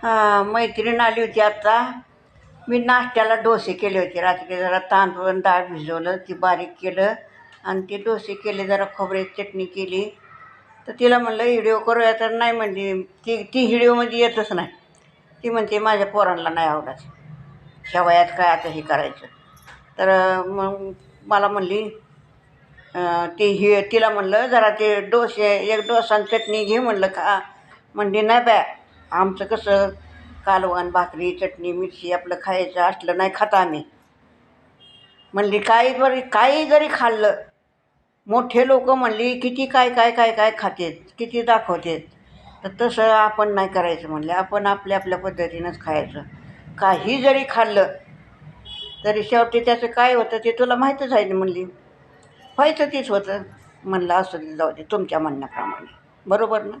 हां, मैत्रीण आली होती आत्ता. मी नाश्त्याला डोसे केले होते. रात्री जरा तांदूळ आणि डाळ भिजवलं, ती बारीक केलं आणि ते डोसे केले. जरा खोबऱ्याची चटणी केली. तर तिला म्हणलं व्हिडिओ करूया, तर नाही म्हणली. ती ती व्हिडिओमध्ये येतच नाही. ती म्हणते माझ्या पोरांना नाही आवडत, ह्या वयात काय आता हे करायचं. तर मग मला म्हणली ती तिला म्हणलं जरा ते डोसे, एक डोसा आणि चटणी घे म्हणलं खा. म्हणली नाही बाय, आमचं कसं कालवण भाकरी चटणी मिरची आपलं खायचं असलं नाही खात आम्ही. म्हणली काही जरी खाल्लं, मोठे लोक म्हणली किती काय काय काय काय खातेत, किती दाखवतेत, तर तसं आपण नाही करायचं म्हणले. आपण आपल्या आपल्या पद्धतीनंच खायचं. काही जरी खाल्लं तरी शेवटी त्याचं काय होतं ते तुला माहीतच आहे ना म्हणली. व्हायचं तीच होतं. म्हणलं असं दे, जाऊ दे तुमच्या म्हणण्याप्रमाणे. बरोबर ना.